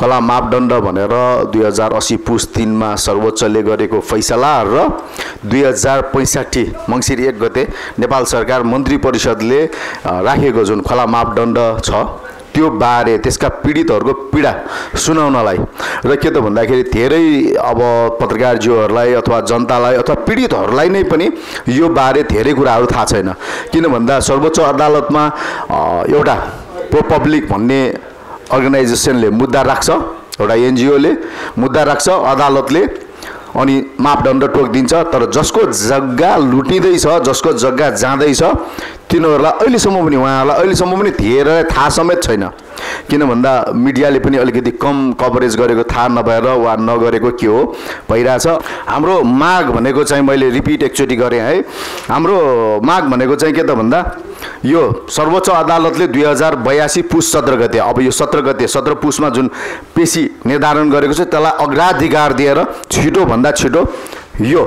खोला मापदण्ड भनेर 2080 पुस 3 मा सर्वोच्चले गरेको फैसला र 2065 मङ्सिर 1 गते नेपाल सरकार मन्त्री परिषदले राखेको जुन खोला मापदण्ड छ त्यो बारे त्यसका पीडितहरूको पीडा सुनाउनलाई र के त भन्दाखेरि धेरै अब पत्रकारज्यूहरूलाई अथवा जनतालाई अथवा पीडितहरूलाई नै पनि यो बारे धेरै कुराहरू थाहा छैन। किन भन्दा सर्वोच्च अदालतमा एउटा प्रो पब्लिक भन्ने अर्गनाइजेसनले मुद्दा राख्छ, एउटा एनजिओले मुद्दा राख्छ, अदालतले अनि मापदण्ड टोकिदिन्छ। तर जसको जग्गा लुटिँदैछ, जसको जग्गा जाँदैछ तिनीहरूलाई अहिलेसम्म पनि उहाँहरूलाई अहिलेसम्म पनि धेरै थाहा समेत छैन। किन भन्दा मिडियाले पनि अलिकति कम कभरेज गरेको थाहा नभएर वा नगरेको के हो भइरहेछ। हाम्रो माग भनेको चाहिँ मैले रिपिट एकचोटि गरेँ है, हाम्रो माग भनेको चाहिँ के त भन्दा यो सर्वोच्च अदालतले 2082 पुस 17 गते, अब यो 17 पुसमा जुन पेशी निर्धारण गरेको छ त्यसलाई अग्राधिकार दिएर छिटोभन्दा छिटो यो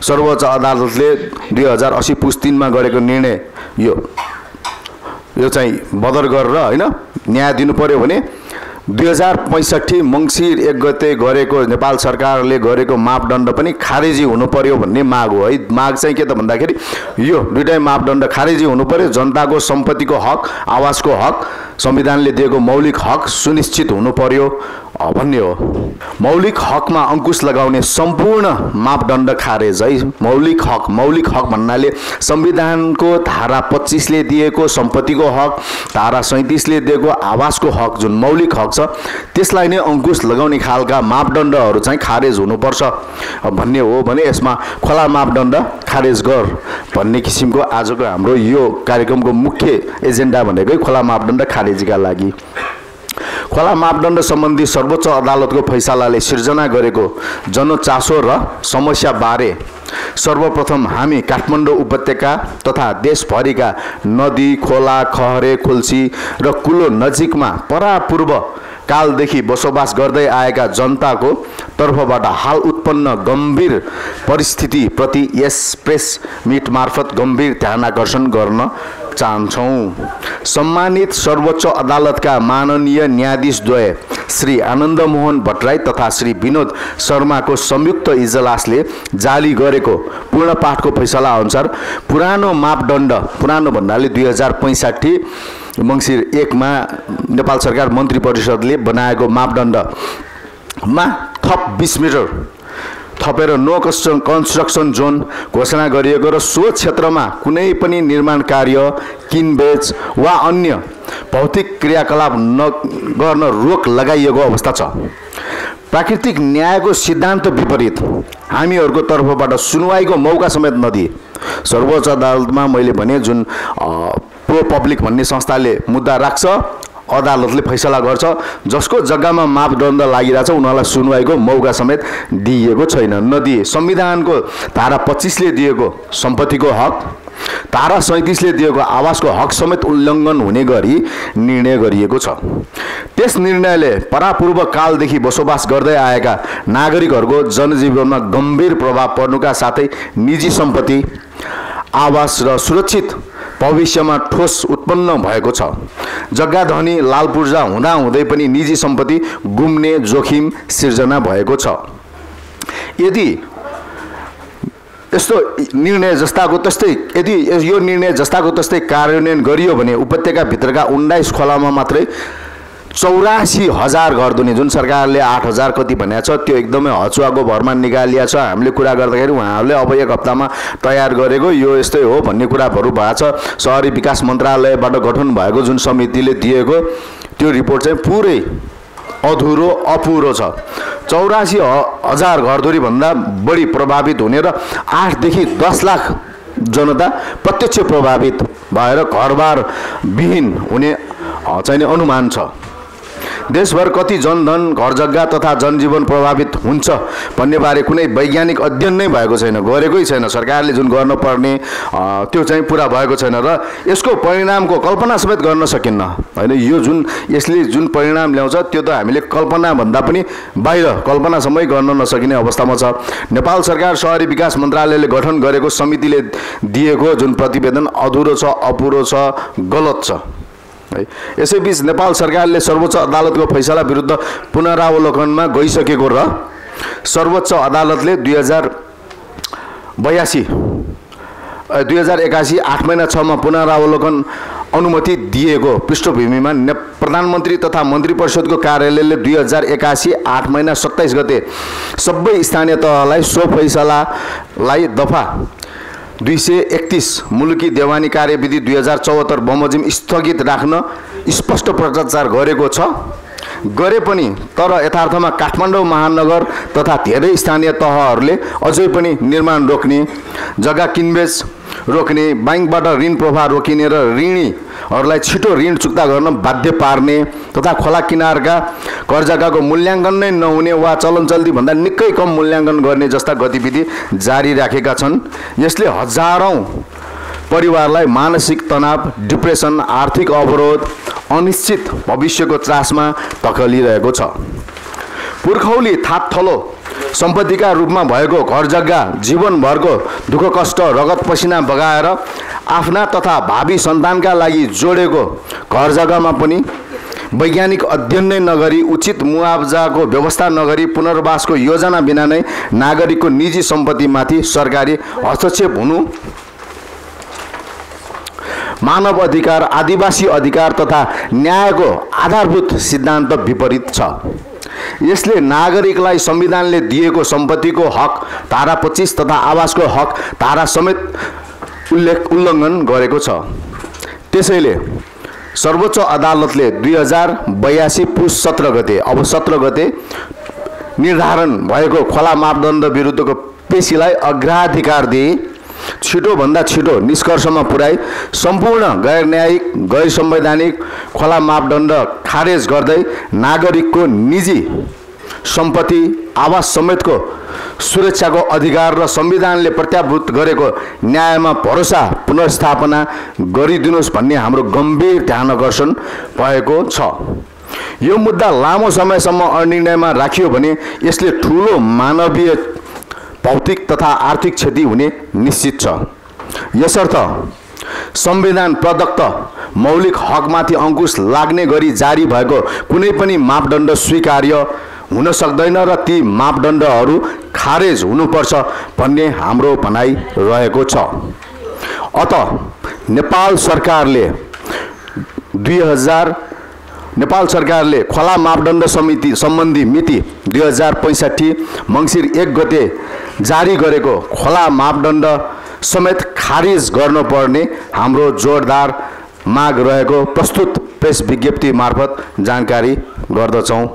सर्वोच्च अदालतले 2080 पुस 3 मा गरेको निर्णय यो चाहिँ बदर गरेर हैन न्याय दिनु पर्यो भने 2065 मङ्सिर 1 गते गरेको नेपाल सरकारले गरेको मापदण्ड पनि खारेजी हुनु पर्यो भन्ने माग हो है। माग चाहिँ के त भन्दाखेरि यो दुईटै मापदण्ड खारेजी हुनु पर्यो। जनताको सम्पत्तिको हक, आवासको हक, संविधानले दिएको मौलिक हक सुनिश्चित हुनु पर्यो भन्ने हो। मौलिक हकमा अंकुश लगाउने सम्पूर्ण मापदण्ड खारेज है। मौलिक हक भन्नाले संविधानको धारा 25 ले दिएको सम्पत्तिको हक, धारा 37 ले दिएको आवासको हक जुन मौलिक हक छ त्यसलाई नै अंकुश लगाउने खालका मापदण्डहरू चाहिँ खारेज हुनुपर्छ भन्ने हो भने यसमा खोला मापदण्ड खारेज गर भन्ने किसिमको आजको हाम्रो यो कार्यक्रमको मुख्य एजेन्डा भनेकै खोला मापदण्ड खारेजीका लागि। खोला मापदण्ड सम्बन्धी सर्वोच्च अदालतको फैसलाले सिर्जना गरेको जनचासो र समस्या बारे सर्वप्रथम हामी काठमाडौँ उपत्यका तथा देशभरिका नदी, खोला, खहरे, खोल्सी र कुलो नजिकमा परापूर्व कालदेखि बसोबास गर्दै आएका जनताको तर्फबाट हाल उत्पन्न गम्भीर परिस्थिति प्रति यस प्रेस मिट मार्फत गम्भीर ध्यान आकर्षण गर्न चाहन्छौं। सम्मानित सर्वोच्च अदालतका माननीय न्यायाधीशद्वय श्री आनन्द मोहन भट्टराई तथा श्री विनोद शर्माको संयुक्त इजलासले जारी गरेको पूर्ण पाठको फैसला अनुसार पुरानो मापदण्ड, पुरानो भन्नाले 2065 मङ्सिर 1 मा नेपाल सरकार मन्त्री परिषदले बनाएको मापदण्डमा थप 20 मिटर थपेर नो कन्स्ट्रक्सन जोन घोषणा गरिएको र सो क्षेत्रमा कुनै पनि निर्माण कार्य, किनबेच वा अन्य भौतिक क्रियाकलाप गर्न रोक लगाइएको अवस्था छ। प्राकृतिक न्यायको सिद्धान्त विपरीत हामीहरूको तर्फबाट सुनवाईको मौका समेत नदिए सर्वोच्च अदालतमा मैले भने जुन प्रो पब्लिक भन्ने संस्थाले मुद्दा राख्छ, अदालतले फैसला गर्छ, जसको जग्गामा मापदण्ड लागिरहेछ उनीहरूलाई सुनवाईको मौका समेत दिएको छैन, नदिए। संविधानको धारा 25 ले दिएको सम्पत्तिको हक, धारा 37 ले दिएको आवासको हक समेत उल्लङ्घन हुने गरी निर्णय गरिएको छ। त्यस निर्णयले परापूर्व कालदेखि बसोबास गर्दै आएका नागरिकहरूको जनजीवनमा गम्भीर प्रभाव पर्नुका साथै निजी सम्पत्ति, आवास र सुरक्षित भविष्यमा ठोस उत्पन्न भएको छ। जग्गा धनी लालपूर्जा हुँदा हुँदै पनि निजी सम्पत्ति गुम्ने जोखिम सिर्जना भएको छ। यदि यस्तो निर्णय जस्ताको तस्तै यो निर्णय जस्ताको तस्तै कार्यान्वयन गरियो भने उपत्यका भित्रका 19 खोलामा मात्रै 84,000 घरधुनी, जुन सरकारले 8,000 कति भनेको छ त्यो एकदमै हचुवाको भरमा निकालिया छ। हामीले कुरा गर्दाखेरि उहाँहरूले अब 1 हप्तामा तयार गरेको यो यस्तै हो भन्ने कुराहरू भएको छ। शहरी विकास मन्त्रालयबाट गठन भएको जुन समितिले दिएको त्यो रिपोर्ट चाहिँ पुरै अधुरो अपुरो छ। 84,000 घरधुरी भन्दा बढी प्रभावित हुने र 8 देखि 10 लाख जनता प्रत्यक्ष प्रभावित भएर घरबार विहीन हुने चाहिँ अनुमान छ। देशभर कति जनधन, घर जग्गा तथा जनजीवन प्रभावित हुन्छ भन्ने बारे कुनै वैज्ञानिक अध्ययन नै भएको छैन, गरेकै छैन। सरकारले जुन गर्नुपर्ने त्यो चाहिँ पुरा भएको छैन र यसको परिणामको कल्पना समेत गर्न सकिन्न हैन। यो जुन यसले जुन परिणाम ल्याउँछ त्यो त हामीले कल्पना भन्दा पनि बाहिर कल्पनासम्मै गर्न नसकिने अवस्थामा छ। नेपाल सरकार शहरी विकास मन्त्रालयले गठन गरेको समितिले दिएको जुन प्रतिवेदन अधुरो छ, अपुरो छ, गलत छ। है। यसैबीच नेपाल सरकारले सर्वोच्च अदालतको फैसला विरुद्ध पुनरावलोकनमा गइसकेको र सर्वोच्च अदालतले 2081 8 महिना 6 मा पुनरावलोकन अनुमति दिएको पृष्ठभूमिमा प्रधानमन्त्री तथा मन्त्री परिषदको कार्यालयले 2081 8 महिना 27 गते सबै स्थानीय तहलाई सो फैसलालाई दफा 231 मुलुकी देवानी कार्यविधि 2074 बमोजिम स्थगित राख्न स्पष्ट प्रचार गरेको छ। गरे पनि तर यथार्थमा काठमाडौँ महानगर तथा धेरै स्थानीय तहहरूले अझै पनि निर्माण रोक्ने, जग्गा किनबेच रोक्ने, बैंकबाट ऋण प्रवाह रोकिने र ऋणीहरूलाई छिटो ऋण चुक्ता गर्न बाध्य पार्ने तथा खोला किनारका घर जग्गाको मूल्याङ्कन नै नहुने वा चलनचल्ती भन्दा निकै कम मूल्याङ्कन गर्ने जस्ता गतिविधि जारी राखेका छन्। यसले हजारौं परिवारलाई मानसिक तनाव, डिप्रेसन, आर्थिक अवरोध, अनिश्चित भविष्यको त्रासमा धकेलिरहेको छ। पुर्खौली थापथलो सम्पत्तिका रूपमा भएको घर जग्गा जीवनभरको दुःख कष्ट रगत पसिना बगाएर आफ्ना तथा भावी सन्तानका लागि जोडेको घर जग्गामा पनि वैज्ञानिक अध्ययन नै नगरी, उचित मुआवजाको व्यवस्था नगरी, पुनर्वासको योजना बिना नै नागरिकको निजी सम्पत्तिमाथि सरकारी हस्तक्षेप हुनु मानव अधिकार, आदिवासी अधिकार तथा न्यायको आधारभूत सिद्धान्त विपरीत छ। यसले नागरिकलाई संविधानले दिएको सम्पत्तिको हक धारा 25 तथा आवासको हक धारा समेत उल्लङ्घन गरेको छ। त्यसैले सर्वोच्च अदालतले 2082 पुस 17 गते अब 17 गते निर्धारण भएको खोला मापदण्ड विरुद्धको पेशीलाई अग्राधिकार दिए छिटोभन्दा छिटो निष्कर्षमा पुर्याई सम्पूर्ण गैर न्यायिक, गैर संवैधानिक खोला मापदण्ड खारेज गर्दै नागरिकको निजी सम्पत्ति, आवास समेतको सुरक्षाको अधिकार र संविधानले प्रत्याभूत गरेको न्यायमा भरोसा पुनर्स्थापना गरिदिनुहोस् भन्ने हाम्रो गम्भीर ध्यानकर्षण भएको छ। यो मुद्दा लामो समयसम्म अनिर्णयमा राखियो भने यसले ठूलो मानवीय, भौतिक तथा आर्थिक क्षति हुने निश्चित छ। यसर्थ संविधान प्रदत्त मौलिक हकमाथि अंकुश लाग्ने गरी जारी भएको कुनै पनि मापदण्ड स्वीकार्य हुन सक्दैन र ती मापदण्डहरू खारेज हुनुपर्छ भन्ने हाम्रो भनाइ रहेको छ। अत नेपाल सरकारले खोला मापदण्ड समिति सम्बन्धी मिति 2065 मङ्सिर 1 गते जारी गरेको खोला मापदण्ड समेत खारिज गर्नुपर्ने हाम्रो जोरदार माग रहेको प्रस्तुत प्रेस विज्ञप्ति मार्फत जानकारी गर्दछौँ।